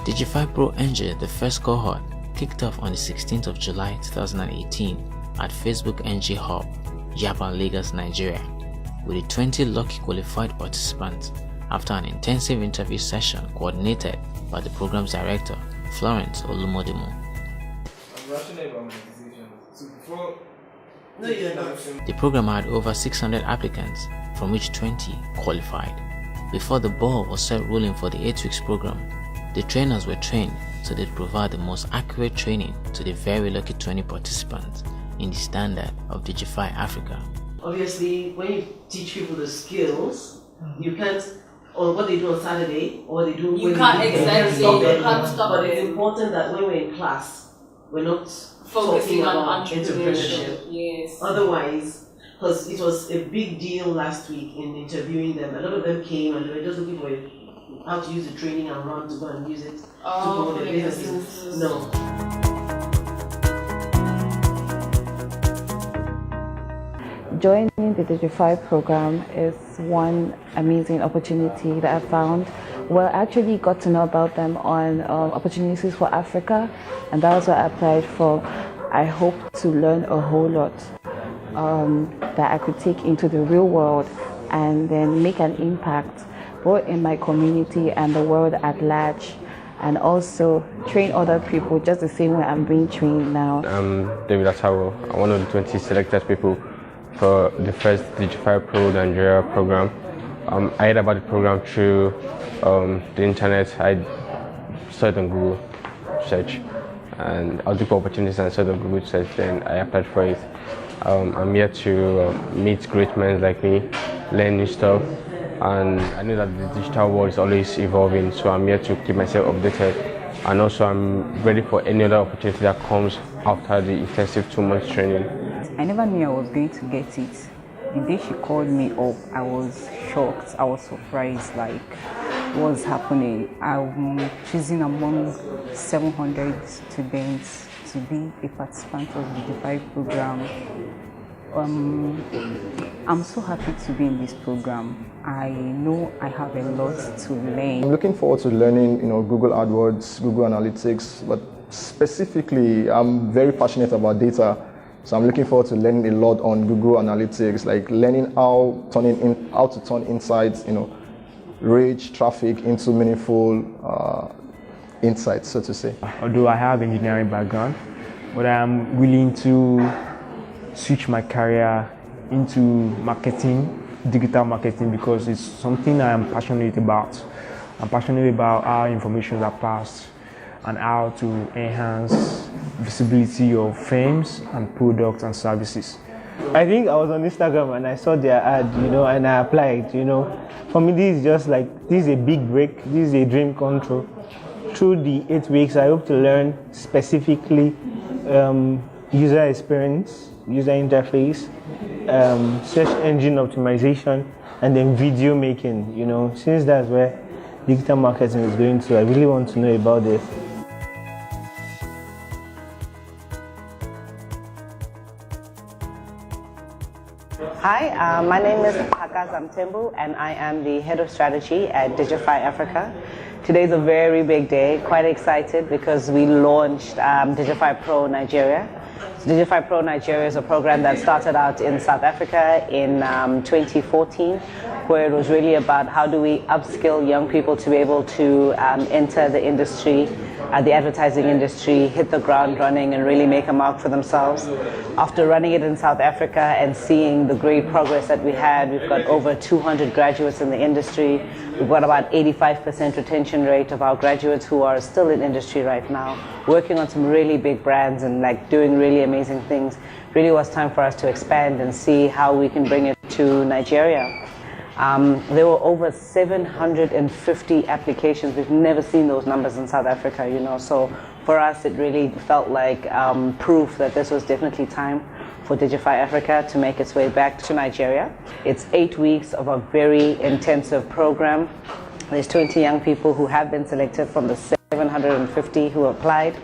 Digify Pro NG, the first cohort, kicked off on the 16th of July 2018 at Facebook NG Hub, Yaba, Lagos, Nigeria, with the 20 lucky qualified participants after an intensive interview session coordinated by the program's director, Florence Olumodimo. The program had over 600 applicants, from which 20 qualified. Before the ball was set rolling for the 8 weeks program, the trainers were trained so they'd provide the most accurate training to the very lucky 20 participants in the standard of Digify Africa. Obviously, when you teach people the skills, you can't, or what they do on Saturday, or they do you can't stop but it's important that when we're in class, we're not focusing talking on about entrepreneurship. Yes. Otherwise, because it was a big deal last week in interviewing them. A lot of them came and they were just looking for how to use the training and run to go and use it to promote their businesses. No. Joining the Digify program is one amazing opportunity that I found. Well, I actually got to know about them on opportunities for Africa, and that was what I applied for. I hope to learn a whole lot that I could take into the real world and then make an impact both in my community and the world at large, and also train other people just the same way I'm being trained now. I'm David Atawo. I'm one of the 20 selected people for the first Digify Pro Nigeria program. I heard about the program through the internet. I saw it on Google search, and I was looking for opportunities and saw it on Google search. Then I applied for it. I'm here to meet great men like me, learn new stuff, and I know that the digital world is always evolving, so I'm here to keep myself updated, and also I'm ready for any other opportunity that comes after the intensive 2 months training. I never knew I was going to get it. The day she called me up, I was shocked, I was surprised, like, what's happening? I'm choosing among 700 students to be a participant of the Digify program. I'm so happy to be in this program. I know I have a lot to learn. I'm looking forward to learning, Google AdWords, Google Analytics, but specifically, I'm very passionate about data. So I'm looking forward to learning a lot on Google Analytics, like learning how to turn insights, rich traffic into meaningful insights, so to say. Although I have engineering background, but I am willing to switch my career into marketing, digital marketing, because it's something I am passionate about. I'm passionate about how information are passed and how to enhance visibility of firms and products and services. I think I was on Instagram and I saw their ad, and I applied, For me, this is just like, this is a big break, this is a dream come true. Through the 8 weeks, I hope to learn specifically user experience, user interface, search engine optimization, and then video making, Since that's where digital marketing is going to, I really want to know about this. Hi, my name is Haka Zamtembu, and I am the Head of Strategy at Digify Africa. Today is a very big day, quite excited because we launched Digify Pro Nigeria. So Digify Pro Nigeria is a program that started out in South Africa in 2014, where it was really about how do we upskill young people to be able to enter the industry, the advertising industry, hit the ground running and really make a mark for themselves. After running it in South Africa and seeing the great progress that we had, we've got over 200 graduates in the industry. We've got about 85% retention rate of our graduates who are still in industry right now, working on some really big brands and doing really amazing things. Really was time for us to expand and see how we can bring it to Nigeria. There were over 750 applications. We've never seen those numbers in South Africa, so for us it really felt like proof that this was definitely time for Digify Africa to make its way back to Nigeria. It's 8 weeks of a very intensive program. There's 20 young people who have been selected from the 750 who applied.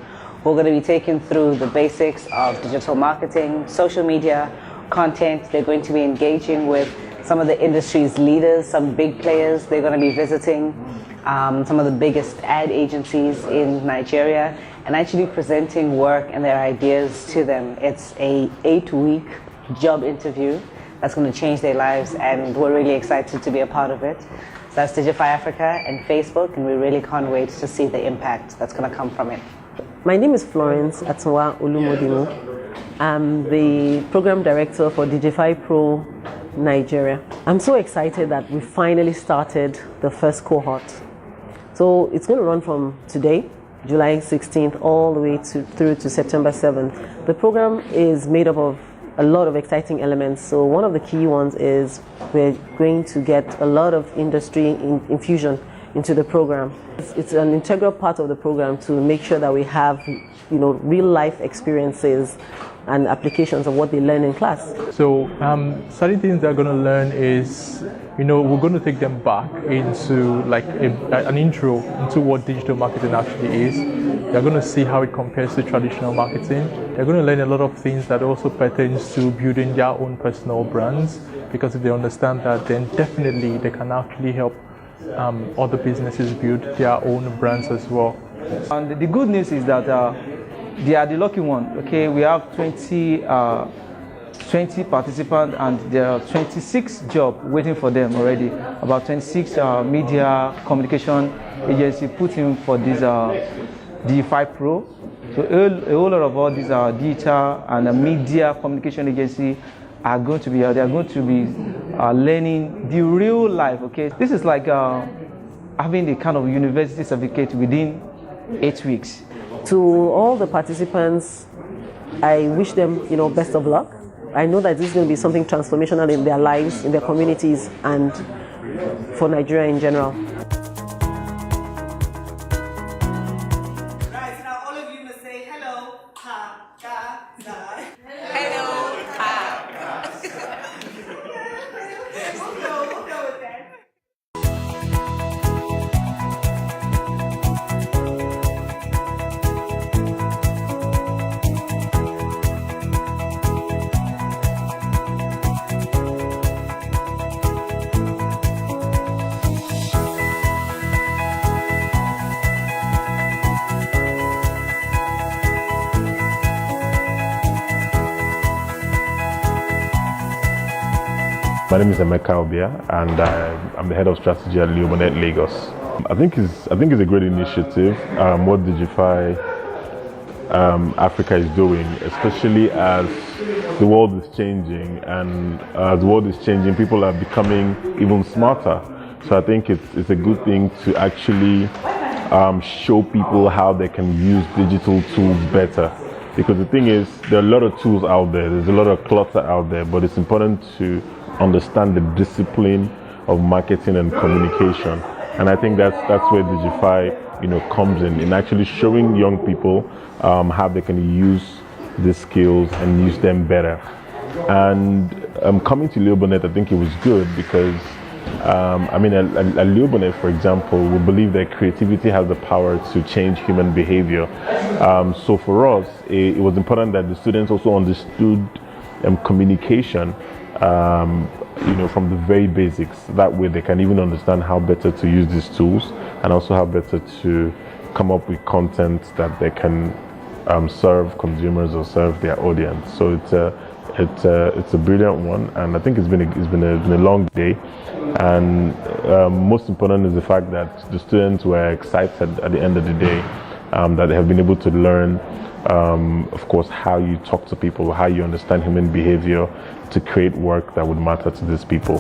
We're going to be taken through the basics of digital marketing, social media, content. They're going to be engaging with some of the industry's leaders, some big players. They're going to be visiting some of the biggest ad agencies in Nigeria, and actually presenting work and their ideas to them. It's a 8-week job interview that's going to change their lives, and we're really excited to be a part of it. So that's Digify Africa and Facebook, and we really can't wait to see the impact that's going to come from it. My name is Florence Atwa Olumodimo. I'm the program director for Digify Pro Nigeria. I'm so excited that we finally started the first cohort. So it's going to run from today, July 16th, all the way through to September 7th. The program is made up of a lot of exciting elements. So one of the key ones is we're going to get a lot of industry infusion into the program. It's an integral part of the program to make sure that we have, real life experiences and applications of what they learn in class. So certain things they're going to learn is, we're going to take them back into like an intro into what digital marketing actually is. They're going to see how it compares to traditional marketing. They're going to learn a lot of things that also pertains to building their own personal brands, because if they understand that, then definitely they can actually help other businesses build their own brands as well. And the good news is that they are the lucky one. Okay, we have 20 participants, and there are 26 jobs waiting for them already. About 26 media communication agency put in for this Digify Pro. So a whole lot of all these digital and media communication agency are going to be they are going to be learning the real life. Okay, this is like having the kind of university certificate within 8 weeks. To all the participants, I wish them, best of luck. I know that this is going to be something transformational in their lives, in their communities, and for Nigeria in general. Right, now all of you must say hello, ha, ga, za. Hello, ha. We'll go with that. My name is Emeka Obia, and I'm the head of strategy at Leomonet Lagos. I think it's a great initiative. What Digify Africa is doing, especially as the world is changing, and as the world is changing, people are becoming even smarter. So I think it's a good thing to actually show people how they can use digital tools better. Because the thing is, there are a lot of tools out there. There's a lot of clutter out there, but it's important to understand the discipline of marketing and communication, and I think that's where Digify comes in actually showing young people how they can use these skills and use them better. And coming to Leomonet, I think it was good because at Leomonet, for example, we believe that creativity has the power to change human behavior. So for us, it was important that the students also understood communication from the very basics. That way they can even understand how better to use these tools, and also how better to come up with content that they can serve consumers or serve their audience. So it's a brilliant one, and I think it's been a long day. And most important is the fact that the students were excited at the end of the day, that they have been able to learn of course, how you talk to people, how you understand human behavior to create work that would matter to these people.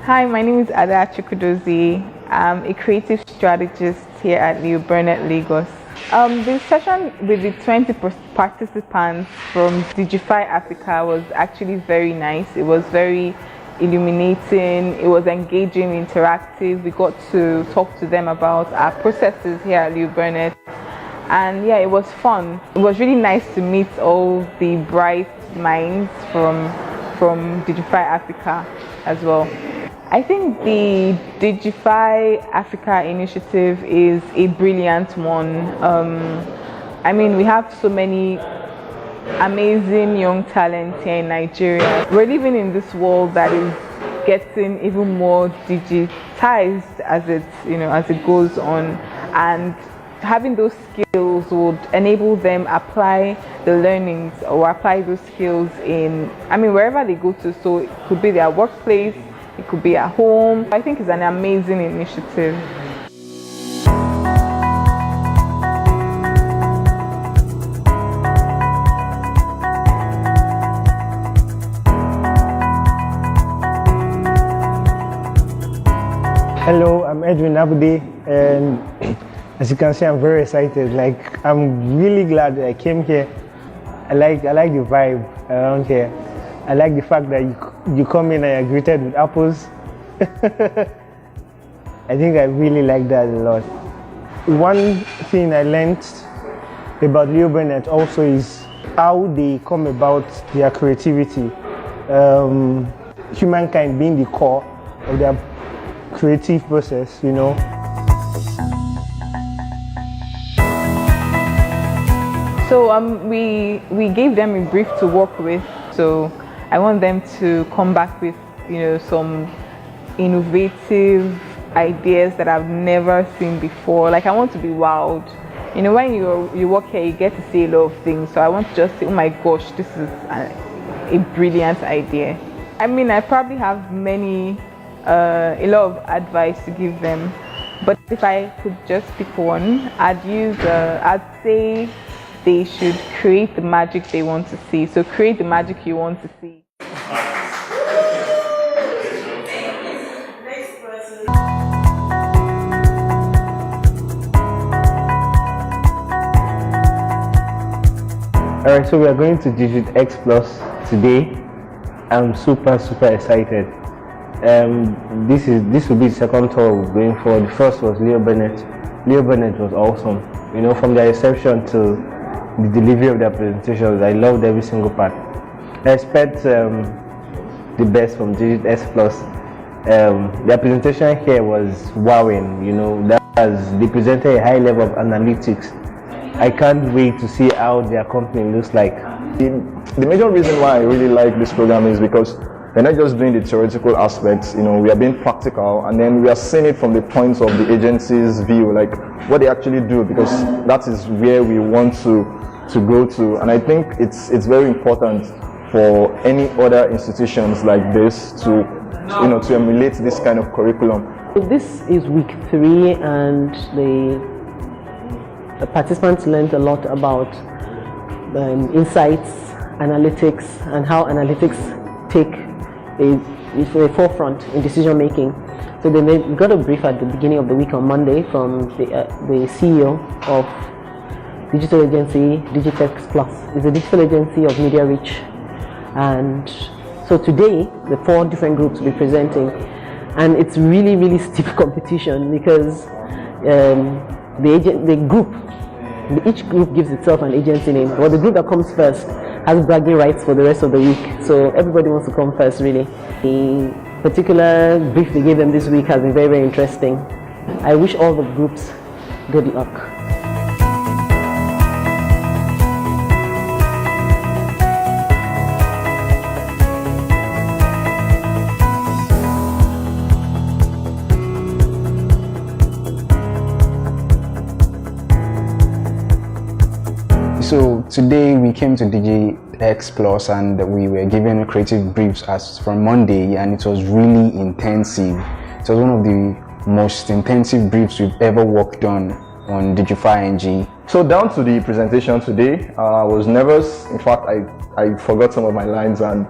Hi, my name is Ada Chukwudozie. I'm a creative strategist here at Leomonet Lagos. The session with the 20 participants from Digify Africa was actually very nice. It was very illuminating, it was engaging, interactive. We got to talk to them about our processes here at Leomonet, and yeah, it was fun. It was really nice to meet all the bright minds from Digify Africa as well. I think the Digify Africa initiative is a brilliant one. We have so many amazing young talent here in Nigeria. We're living in this world that is getting even more digitized as it goes on, and having those skills would enable them apply the learnings or apply those skills in, wherever they go to. So it could be their workplace, it could be at home. I think it's an amazing initiative. Hello, I'm Edwin Abude, and as you can see, I'm very excited. Like, I'm really glad that I came here. I like the vibe around here. I like the fact that you come in and you're greeted with apples. I think I really like that a lot. One thing I learned about Leo Burnett also is how they come about their creativity. Humankind being the core of their creative process, you know. So we gave them a brief to work with. So I want them to come back with some innovative ideas that I've never seen before. Like, I want to be wowed. When you work here, you get to see a lot of things. So I want to just say, oh my gosh, this is a brilliant idea. I probably have a lot of advice to give them, but if I could just pick one, I'd say they should create the magic they want to see. So create the magic you want to see. Alright, so we are going to Digit X Plus today. I'm super excited. This will be the second tour we're going for. The first was Leo Burnett. Leo Burnett was awesome. From their reception to the delivery of their presentations, I loved every single part. I expect the best from Digit X Plus. Their presentation here was wowing. They presented a high level of analytics. I can't wait to see how their company looks like. The major reason why I really like this program is because we're not just doing the theoretical aspects, we are being practical, and then we are seeing it from the points of the agency's view, like what they actually do, because that is where we want to go to. And I think it's very important for any other institutions like this to emulate this kind of curriculum. This is week 3, and the participants learned a lot about insights, analytics, and how analytics take a forefront in decision making. So they got a brief at the beginning of the week on Monday from the CEO of digital agency Digitex Plus. It's a digital agency of media reach, and so today the 4 different groups will be presenting, and it's really stiff competition because each group gives itself an agency name. Well, the group that comes first has bragging rights for the rest of the week, so everybody wants to come first, really. The particular brief they gave them this week has been very interesting. I wish all the groups good luck. So today we came to DigitX Plus and we were given creative briefs as from Monday, and it was really intensive. It was one of the most intensive briefs we've ever worked on DigifyNG. So down to the presentation today, I was nervous. In fact, I forgot some of my lines, and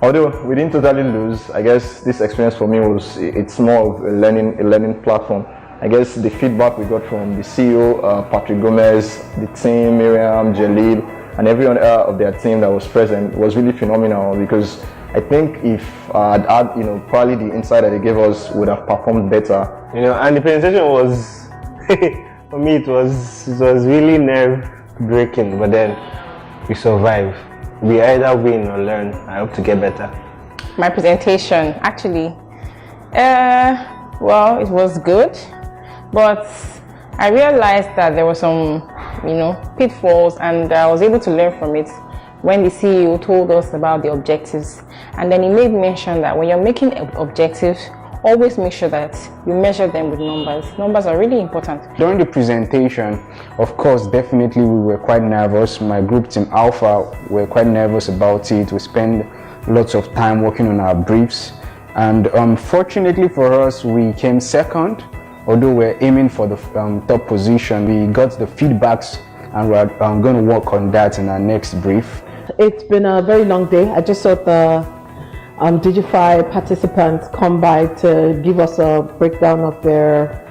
although we didn't totally lose, I guess this experience for me it's more of a learning platform. I guess the feedback we got from the CEO, Patrick Gomez, the team, Miriam, Jalil, and everyone of their team that was present was really phenomenal, because I think if I'd had, probably the insight that they gave us would have performed better. And the presentation was, for me, it was really nerve-breaking, but then we survived. We either win or learn. I hope to get better. My presentation, actually, well, it was good. But I realized that there were some, pitfalls, and I was able to learn from it. when the CEO told us about the objectives, and then he made mention that when you're making objectives, always make sure that you measure them with numbers. Numbers are really important. During the presentation, of course, definitely we were quite nervous. My group team Alpha were quite nervous about it. We spent lots of time working on our briefs, and fortunately for us, we came second. Although we're aiming for the top position, we got the feedbacks, and we're going to work on that in our next brief. It's been a very long day. I just saw the Digify participants come by to give us a breakdown of their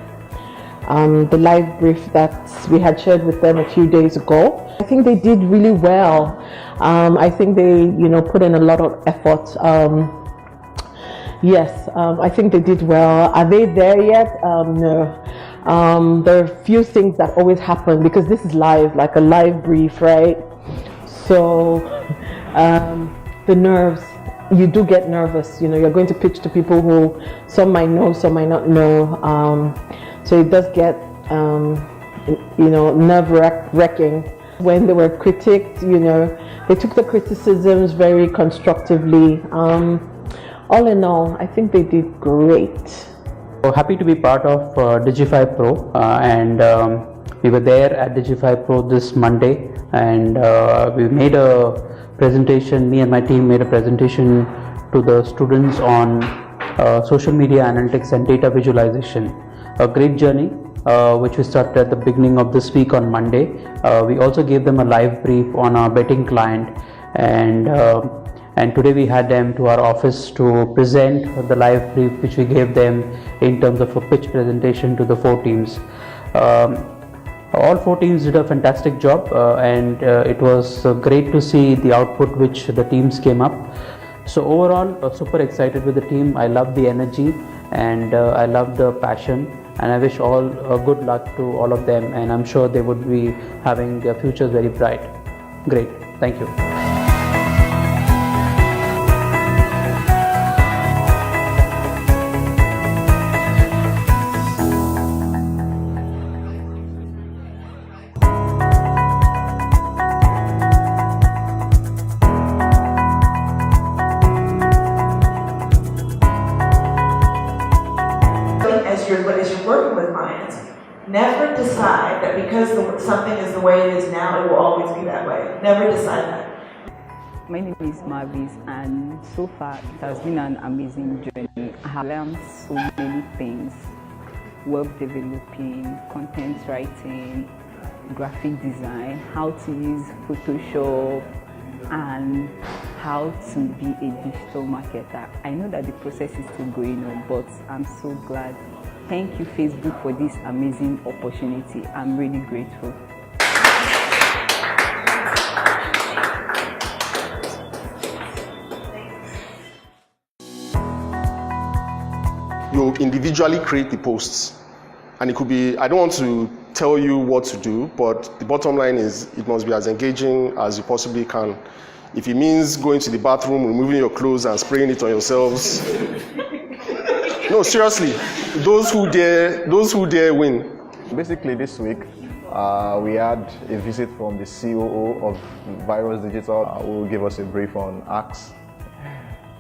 the live brief that we had shared with them a few days ago. I think they did really well. I think they, put in a lot of effort. Yes, I think they did well. Are they there yet? No. There are a few things that always happen because this is live, like a live brief, right? So the nerves. You do get nervous, you're going to pitch to people who some might know, some might not know. So it does get, nerve-wracking. When they were critiqued, they took the criticisms very constructively. All in all, I think they did great. So happy to be part of Digify Pro, and we were there at Digify Pro this Monday, and we made a presentation. Me and my team made a presentation to the students on social media analytics and data visualization. A great journey which we started at the beginning of this week on Monday. We also gave them a live brief on our betting client, and today we had them to our office to present the live brief which we gave them in terms of a pitch presentation to the 4 teams. All 4 teams did a fantastic job, and it was great to see the output which the teams came up. So overall, super excited with the team. I love the energy, and I love the passion, and I wish all good luck to all of them, and I'm sure they would be having their futures very bright. Great, thank you. As you're working with clients, never decide that because something is the way it is now, it will always be that way. Never decide that. My name is Mavis, and so far it has been an amazing journey. I have learned so many things: web developing, content writing, graphic design, how to use Photoshop, and how to be a digital marketer. I know that the process is still going on, but I'm so glad. Thank you, Facebook, for this amazing opportunity. I'm really grateful. You individually create the posts, and it could be, I don't want to tell you what to do, but the bottom line is it must be as engaging as you possibly can. If it means going to the bathroom, removing your clothes and spraying it on yourselves, no, seriously, those who dare win. Basically this week, we had a visit from the COO of Virus Digital, who will give us a brief on Axe.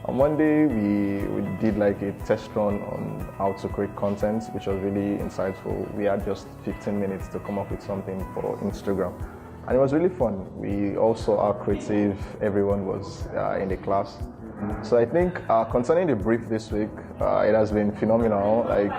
On Monday, we did like a test run on how to create content, which was really insightful. We had just 15 minutes to come up with something for Instagram. And it was really fun. We also are creative, everyone was in the class. So I think concerning the brief this week, it has been phenomenal. Like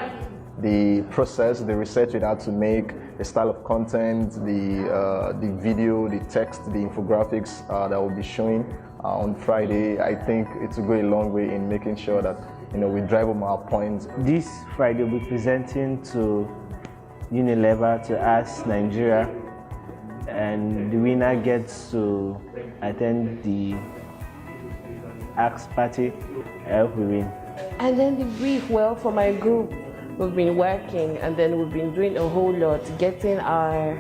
the process, the research we had to make, the style of content, the video, the text, the infographics that we'll be showing on Friday. I think it will go a long way in making sure that we drive home our points. This Friday we'll be presenting to Unilever, to Ask Nigeria, and the winner gets to attend the Ask party. I hope we win. And then the brief, well, for my group, we've been working, and then we've been doing a whole lot, getting our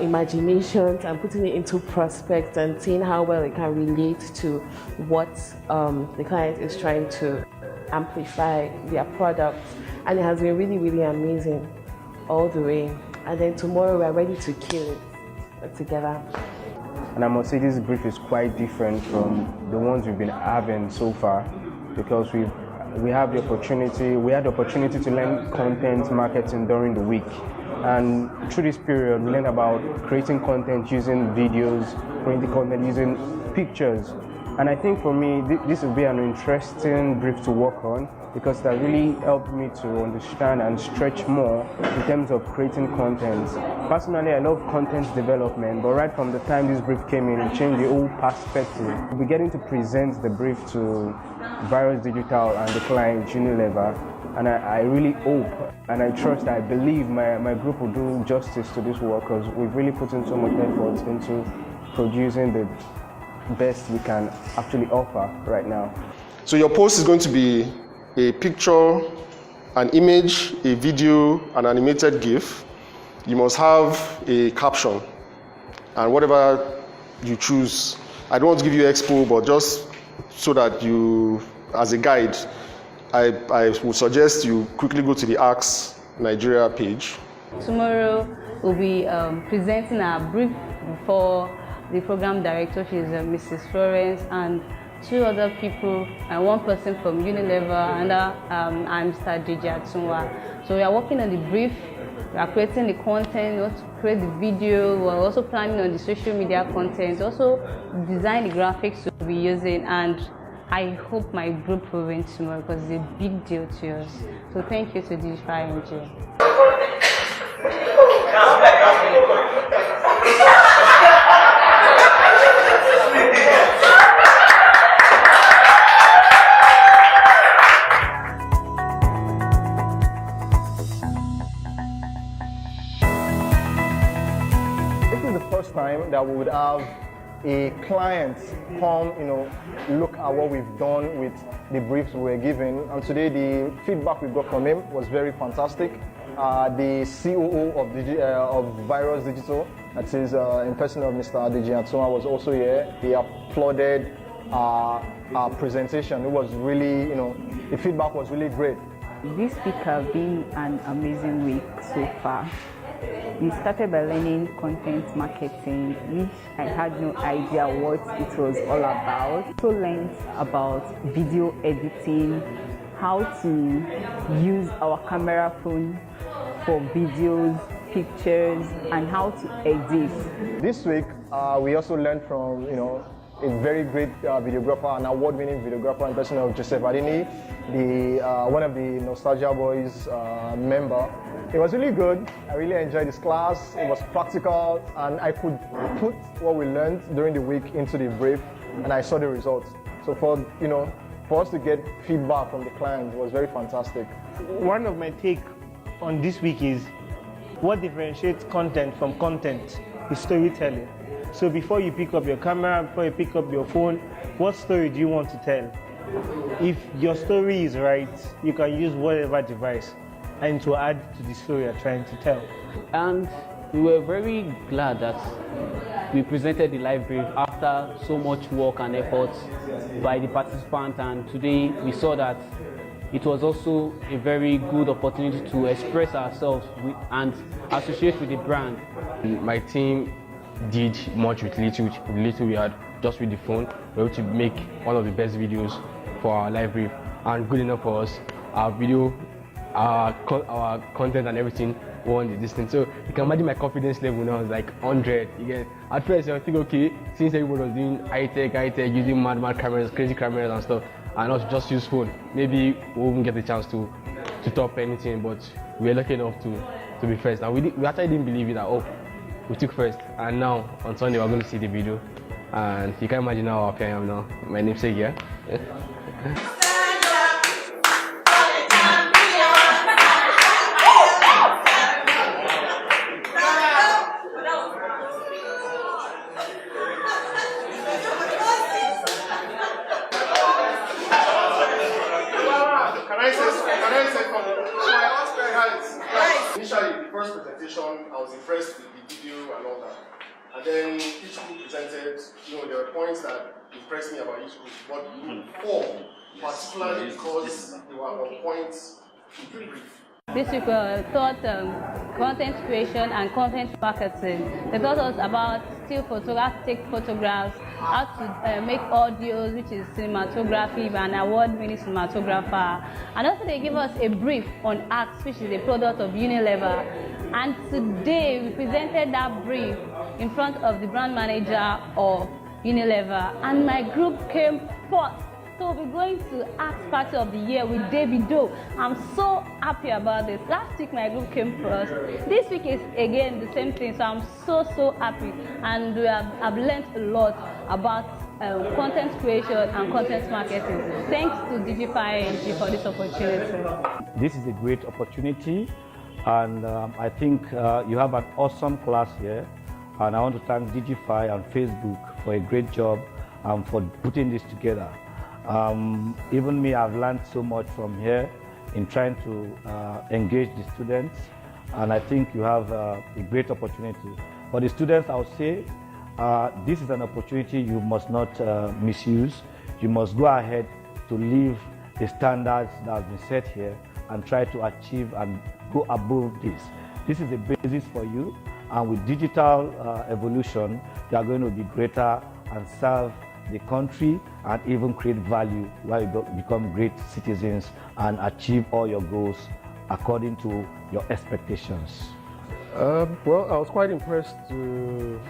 imaginations and putting it into prospects and seeing how well it can relate to what the client is trying to amplify their product. And it has been really, really amazing all the way. And then tomorrow we're ready to kill it together. And I must say this brief is quite different from the ones we've been having so far, because we had the opportunity to learn content marketing during the week. And through this period, we learned about creating content using videos, creating content using pictures. And I think for me, this will be an interesting brief to work on, because that really helped me to understand and stretch more in terms of creating content. Personally, I love content development, but right from the time this brief came in, it changed the whole perspective. We're getting to present the brief to Virus Digital and the client, Unilever, and I really hope and I trust, I believe my group will do justice to this work, because we've really put in so much effort into producing the best we can actually offer right now. So your post is going to be a picture, an image, a video, an animated GIF. You must have a caption, and whatever you choose. I don't want to give you expo, but just so that you, as a guide, I would suggest you quickly go to the Ask Nigeria page. Tomorrow we'll be presenting our brief for the program director. She's Mrs. Florence, and two other people, and one person from Unilever, and I'm Mr. Digify. So we are working on the brief, we are creating the content, we want to create the video, we're also planning on the social media content, also design the graphics we'll be using, and I hope my group will win tomorrow, because it's a big deal to us. So thank you to DigifyNG. Time that we would have a client come, look at what we've done with the briefs we were given. And today the feedback we got from him was very fantastic. The COO of Virus Digital, that is in person of Mr. Digify, was also here. He applauded our presentation. It was really, the feedback was really great. This week has been an amazing week so far. We started by learning content marketing, which I had no idea what it was all about. Also learned about video editing, how to use our camera phone for videos, pictures, and how to edit. This week, we also learned from, a very great videographer, an award-winning videographer in person of Joseph Adini, one of the Nostalgia Boys member. It was really good. I really enjoyed this class. It was practical, and I could put what we learned during the week into the brief, and I saw the results. So for us to get feedback from the client was very fantastic. One of my take on this week is what differentiates content from content is storytelling. So before you pick up your camera, before you pick up your phone, what story do you want to tell? If your story is right, you can use whatever device and to add to the story you're trying to tell. And we were very glad that we presented the live brief after so much work and effort by the participants, and today we saw that it was also a very good opportunity to express ourselves and associate with the brand. My team did much with little we had, just with the phone. We were able to make one of the best videos for our live brief, and good enough for us. Our video, our content and everything won the distance. So you can imagine my confidence level now is like 100. Again, at first I think, okay, since everybody was doing high-tech, using mad cameras, crazy cameras and stuff, and us just use phone, maybe we won't get the chance to top anything, but we were lucky enough to be first. And we actually didn't believe it at all. We took first, and now on Sunday we're going to see the video, and you can imagine how happy I am now. My namesake here. Initially, the first presentation, I was impressed with the video and all that. And then each group presented, there were points that impressed me about each group. But four, particularly because they were on points in the brief. This week we taught content creation and content marketing. They taught us about still photograph, take photographs, how to make audios, which is cinematography, by an award-winning cinematographer. And also they give us a brief on Axe, which is a product of Unilever. And today we presented that brief in front of the brand manager of Unilever, and my group came first. So we're going to Axe Party of the Year with Davido. I'm so happy about this. Last week my group came first. This week is again the same thing. So I'm so happy, and I've learned a lot about content creation and content marketing. Thanks to DigifyNG for this opportunity. This is a great opportunity, and I think you have an awesome class here. And I want to thank Digify and Facebook for a great job for putting this together. Even me, I've learned so much from here in trying to engage the students, and I think you have a great opportunity. For the students, I would say this is an opportunity you must not misuse. You must go ahead to live the standards that have been set here and try to achieve and go above this. This is a basis for you, and with digital evolution, you are going to be greater and serve the country and even create value while you become great citizens and achieve all your goals according to your expectations. Well, I was quite impressed to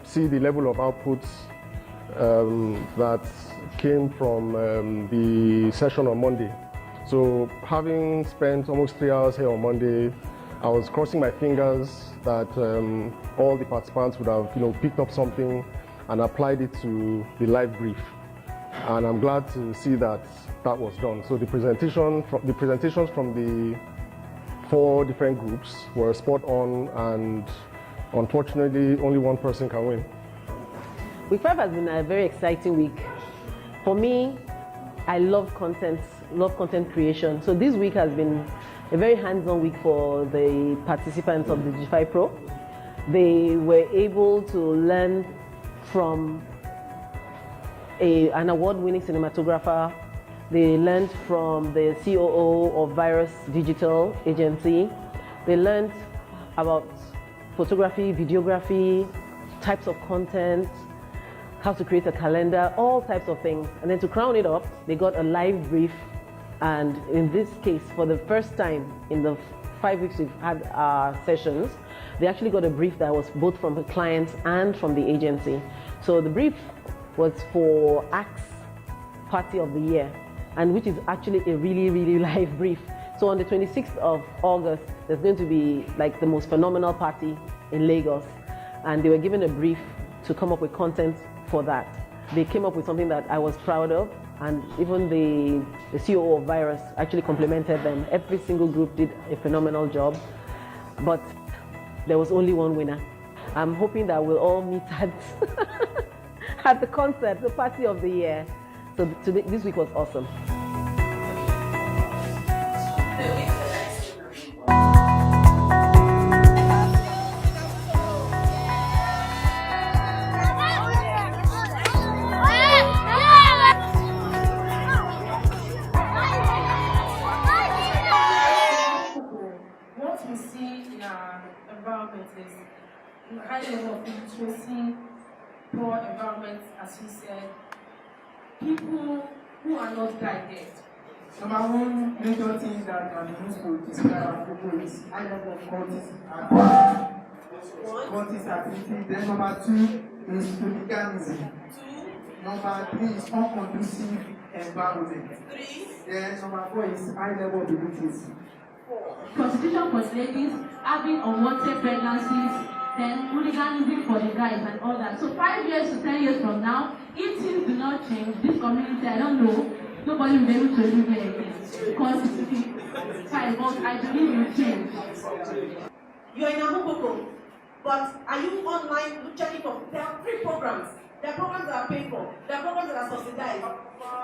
see the level of outputs that came from the session on Monday. So having spent almost 3 hours here on Monday, I was crossing my fingers that all the participants would have picked up something and applied it to the live brief. And I'm glad to see that that was done. So the presentations from the 4 different groups were spot on, and unfortunately only one person can win. Week 5 has been a very exciting week. For me, I love content creation. So this week has been a very hands-on week for the participants of the Digify Pro. They were able to learn from an award-winning cinematographer. They learned from the COO of Virus Digital Agency. They learned about photography, videography, types of content, how to create a calendar, all types of things. And then to crown it up, they got a live brief. And in this case, for the first time in the 5 weeks we've had our sessions, they actually got a brief that was both from the clients and from the agency. So the brief was for Axe Party of the Year, and which is actually a really live brief. So on the 26th of August, there's going to be like the most phenomenal party in Lagos, and they were given a brief to come up with content for that. They came up with something that I was proud of, and even the COO of Virus actually complimented them. Every single group did a phenomenal job, but there was only one winner. I'm hoping that we'll all meet at the concert, the party of the year. So this week was awesome. What we see in our environment is a high level of literacy, poor environment, as you said, people who are not guided. Number one major thing that can be used to describe our people is high level of cultist activity. Then number 2 is hooliganism. Number 3 is unconducive environment. Then number 4 is high level of abilities. Prostitution for ladies, having unwanted pregnancies, then hooliganism for the guys and all that. So 5 years to 10 years from now, if things do not change, this community, I don't know, nobody will be able to live here again. Because it's fine, but I believe it will change. You are in Amukoko, but are you online checking for? There are free programs. There are programs that are paid for. There are programs that are subsidized.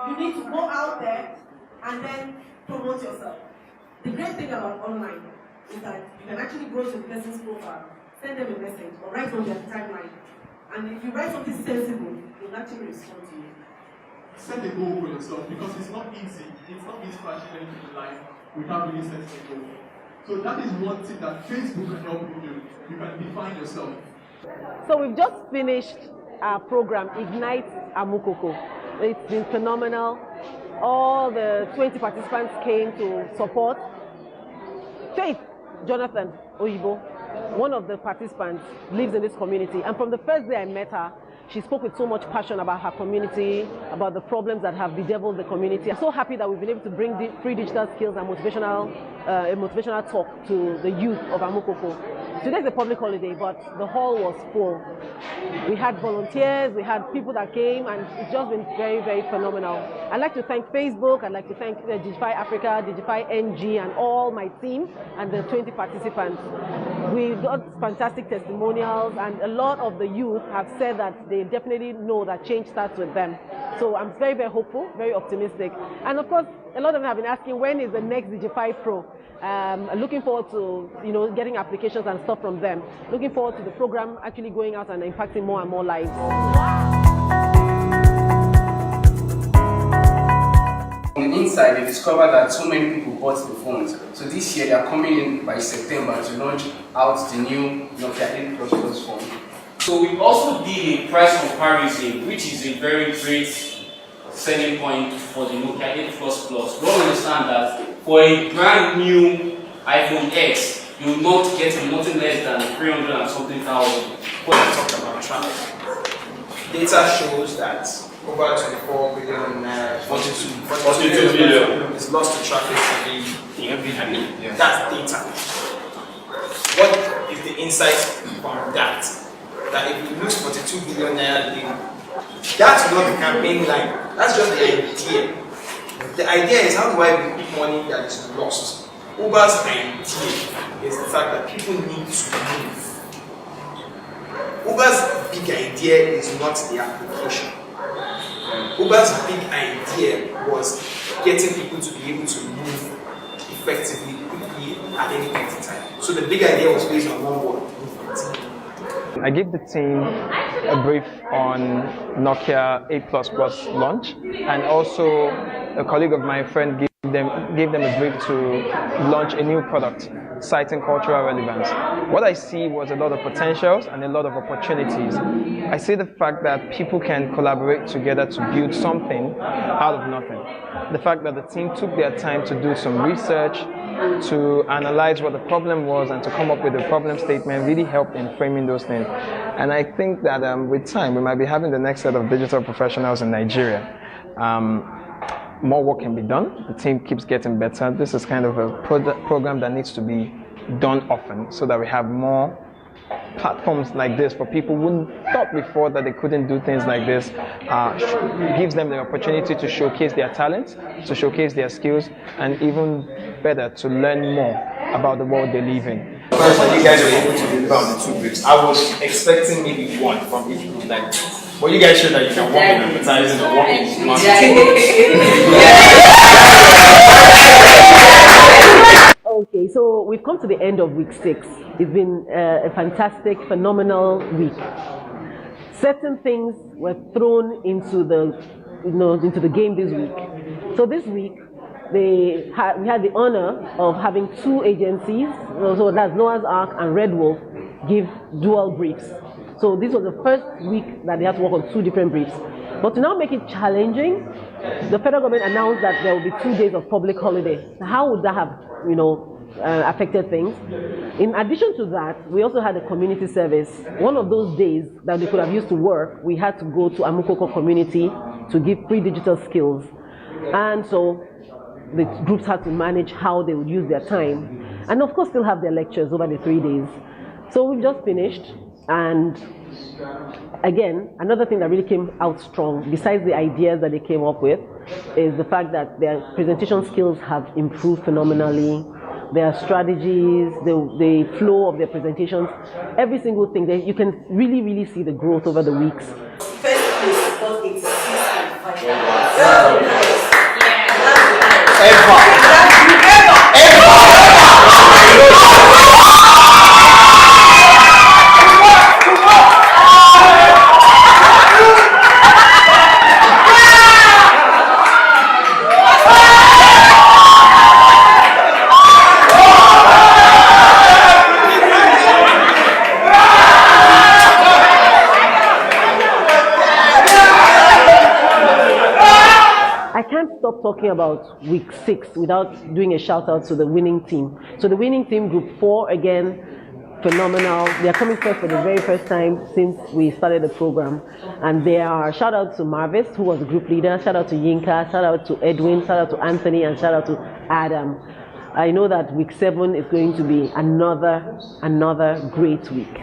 You need to go out there and then promote yourself. The great thing about online is that you can actually go to the person's profile, send them a message, or write on their timeline. And if you write something sensible, they'll actually respond to you. Set a goal for yourself, because it's not easy. It's not easy to achieve anything in life without really setting a goal. So that is one thing that Facebook can help you do. You can define yourself. So we've just finished our program, Ignite Amukoko. It's been phenomenal. All the 20 participants came to support. Faith Jonathan Oyibo, one of the participants, lives in this community. And from the first day I met her, she spoke with so much passion about her community, about the problems that have bedeviled the community. I'm so happy that we've been able to bring the free digital skills and motivational talk to the youth of Amukoko. Today's a public holiday, but the hall was full. We had volunteers, we had people that came, and it's just been very, very phenomenal. I'd like to thank Facebook, I'd like to thank Digify Africa, DigifyNG, and all my team, and the 20 participants. We got fantastic testimonials, and a lot of the youth have said that they definitely know that change starts with them. So I'm very, very hopeful, very optimistic. And of course, a lot of them have been asking, when is the next Digify Pro? Looking forward to getting applications and stuff from them. Looking forward to the program actually going out and impacting more and more lives. On the inside, they discovered that so many people bought the phones. So this year, they are coming in by September to launch out the new Nokia 8++ phone. So we also did a price comparison, which is a very great selling point for the Nokia 8++. Don't understand that for a brand new iPhone X, you will not get nothing less than 300 and something thousand. When I talk about traffic, data shows that over 24 billion, 42 billion is lost to traffic every day. Yeah. That's data. What is the insight from that? That if we lose 42 billion naira, that's not the campaign line. That's just the idea. The idea is, how do I recoup money that is lost? Uber's idea is the fact that people need to move. Uber's big idea is not the application. Uber's big idea was getting people to be able to move effectively, quickly, at any point in time. So the big idea was based on one word: movement. I gave the team a brief on Nokia 8++ launch, and also a colleague of my friend gave them a brief to launch a new product, citing cultural relevance. What I see was a lot of potentials and a lot of opportunities. I see the fact that people can collaborate together to build something out of nothing. The fact that the team took their time to do some research, to analyze what the problem was, and to come up with a problem statement really helped in framing those things. And I think that with time, we might be having the next set of digital professionals in Nigeria. More work can be done. The team keeps getting better. This is kind of a program that needs to be done often, so that we have more platforms like this for people who thought before that they couldn't do things like this. Gives them the opportunity to showcase their talents, to showcase their skills, and even better, to learn more about the world they live in. First, you guys were able to deliver on the 2 groups. I was expecting maybe one from each group. But you guys showed that you can work in advertising or work in marketing. Okay, so we've come to the end of week 6. It's been a fantastic, phenomenal week. Certain things were thrown into the game this week. So this week, we had the honor of having 2 agencies, so that's Noah's Ark and Red Wolf, give dual briefs. So this was the first week that they had to work on 2 different briefs. But to now make it challenging, the federal government announced that there will be 2 days of public holiday. How would that have, affected things? In addition to that, we also had a community service. One of those days that they could have used to work, we had to go to Amukoko community to give free digital skills. And so the groups had to manage how they would use their time. And of course, still have their lectures over the 3 days. So we've just finished. And again, another thing that really came out strong, besides the ideas that they came up with, is the fact that their presentation skills have improved phenomenally. Their strategies, the flow of their presentations, every single thing, you can really, really see the growth over the weeks. First place got 86.5. talking about week 6 without doing a shout out to the winning team. So the winning team, group 4, again, phenomenal. They are coming first for the very first time since we started the program. And they are, shout out to Marvis, who was the group leader, shout out to Yinka, shout out to Edwin, shout out to Anthony, and shout out to Adam. I know that week 7 is going to be another great week.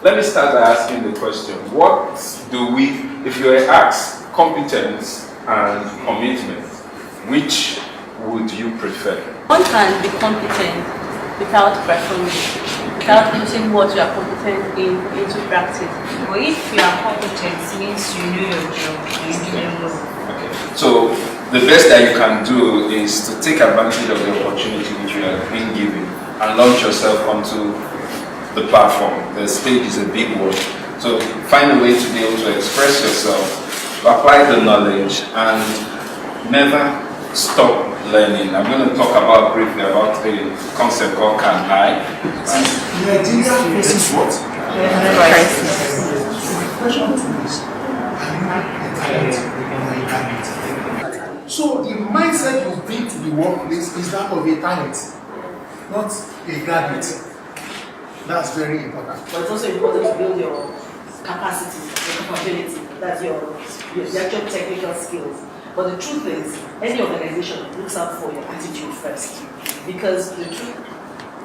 Let me start by asking the question, what do we, if you were asked competence and commitment, which would you prefer? One can be competent without performing, without putting what you are competent in into practice. But if you are competent, it means you know your job and you do it well. Okay. So the best that you can do is to take advantage of the opportunity which you are being given and launch yourself onto the platform. The stage is a big word. So find a way to be able to express yourself, apply the knowledge, and never stop learning. I'm going to talk about briefly about a concept called Can I. Nigeria faces what? Crisis. Question to this. So the mindset you bring to the workplace is that of a talent, not a graduate. That's very important. But it's also important to build your capacity, your capability. That's your actual technical skills. But the truth is, any organization looks out for your attitude first. Because the truth,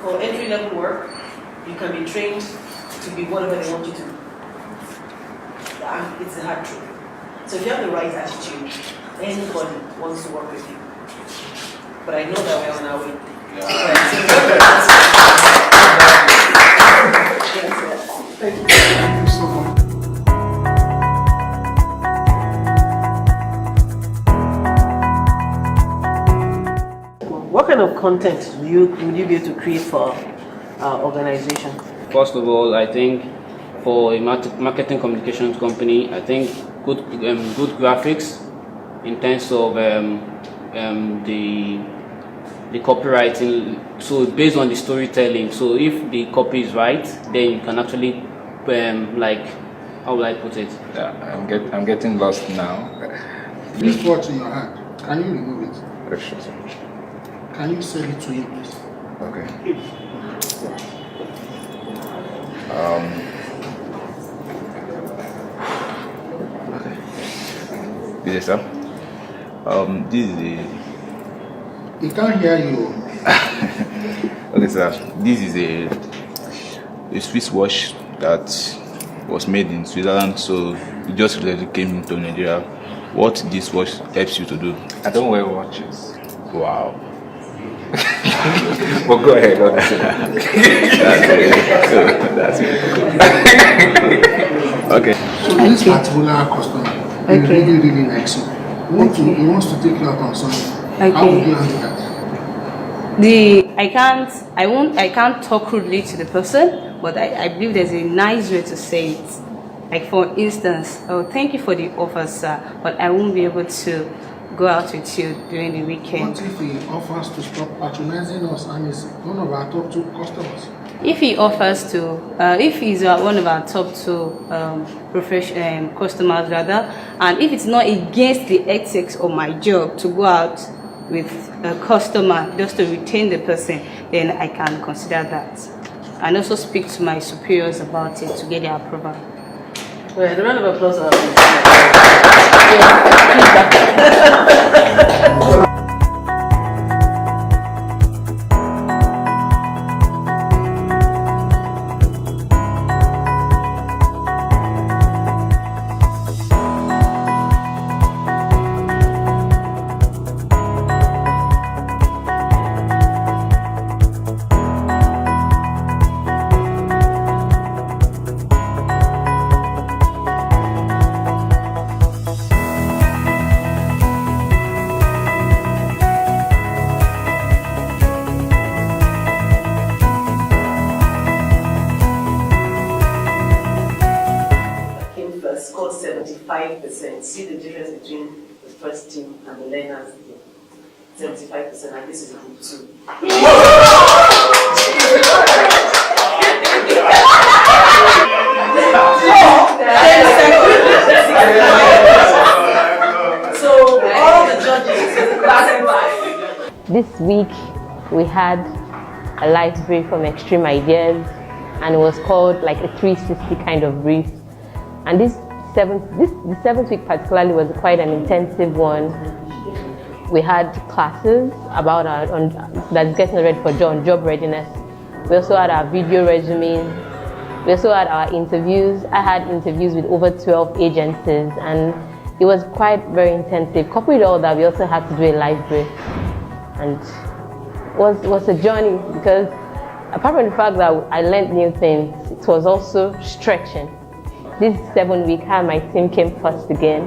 for entry-level work, you can be trained to be whatever they want you to be. And it's the hard truth. So if you have the right attitude, anybody wants to work with you. But I know that we're on our way. Thank you so much. What kind of content would you be able to create for our organization? First of all, I think for a marketing communications company, I think good graphics in terms of the copywriting. So based on the storytelling. So if the copy is right, then you can actually like, how will I put it? Yeah, I'm getting lost now. This watch in your hand, can you remove it? Yes, sure. Can you send it to him, please? Okay. Okay. Yes, sir. This is the. He can't hear you. Okay, sir. This is a Swiss watch that was made in Switzerland, so it just recently came into Nigeria. What this watch helps you to do? I don't wear watches. Wow. Well, go ahead. That's it. Okay. So this particular customer, he really likes you. He wants to take you out on something. How would you handle that? I can't talk rudely to the person, but I believe there's a nice way to say it. Like for instance, oh, thank you for the offer, sir, but I won't be able to go out with you during the weekend. What if he offers to stop patronizing us and is one of our top 2 customers? If he offers to, if he's one of our top 2 customers rather, and if it's not against the ethics of my job to go out with a customer just to retain the person, then I can consider that. And also speak to my superiors about it to get their approval. Well, a round of applause. Scored 75%. See the difference between the first team and the learners team. 75%, and this is group 2. week we had a live brief from Extreme Ideas, and it was called like a 360 kind of brief. And the seventh week particularly was quite an intensive one. We had classes about that's getting ready for job readiness. We also had our video resumes. We also had our interviews. I had interviews with over 12 agencies, and it was quite very intensive. Coupled with all that, we also had to do a live brief, and it was a journey, because apart from the fact that I learned new things, it was also stretching. This 7 week, my team came first again,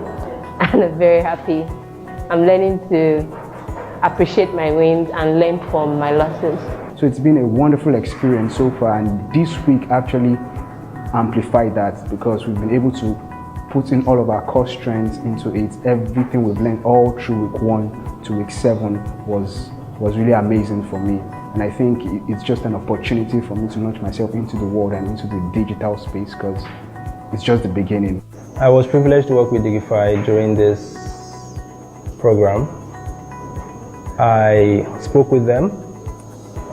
and I'm very happy. I'm learning to appreciate my wins and learn from my losses. So it's been a wonderful experience so far, and this week actually amplified that, because we've been able to put in all of our core strengths into it. Everything we've learned all through week 1 to week 7 was really amazing for me. And I think it's just an opportunity for me to launch myself into the world and into the digital space, because it's just the beginning. I was privileged to work with Digify during this program. I spoke with them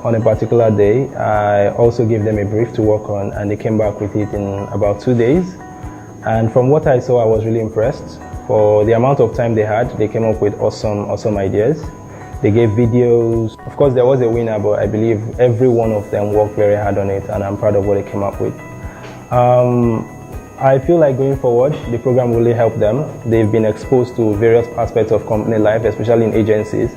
on a particular day. I also gave them a brief to work on, and they came back with it in about 2 days. And from what I saw, I was really impressed. For the amount of time they had, they came up with awesome ideas. They gave videos. Of course, there was a winner, but I believe every one of them worked very hard on it, and I'm proud of what they came up with. I feel like going forward, the program will really help them. They've been exposed to various aspects of company life, especially in agencies.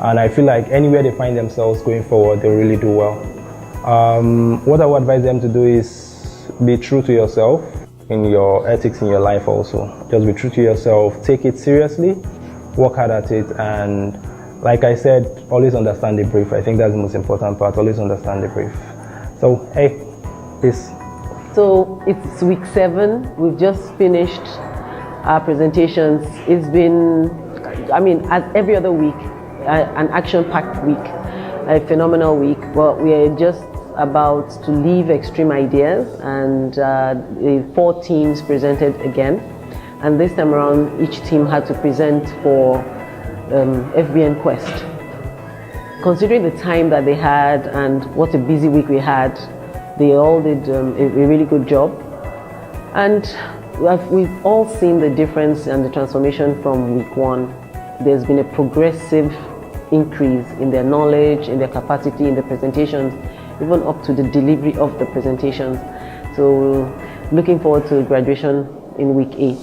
And I feel like anywhere they find themselves going forward, they'll really do well. What I would advise them to do is be true to yourself in your ethics in your life also. Just be true to yourself, take it seriously, work hard at it, and like I said, always understand the brief. I think that's the most important part, always understand the brief. So, hey, peace. So it's week 7. We've just finished our presentations. It's been, as every other week, an action-packed week, a phenomenal week. But we are just about to leave Extreme Ideas, and the 4 teams presented again. And this time around, each team had to present for FBN Quest. Considering the time that they had and what a busy week we had, they all did a really good job. And we've all seen the difference and the transformation from week 1. There's been a progressive increase in their knowledge, in their capacity, in the presentations, even up to the delivery of the presentations. So looking forward to graduation in week 8.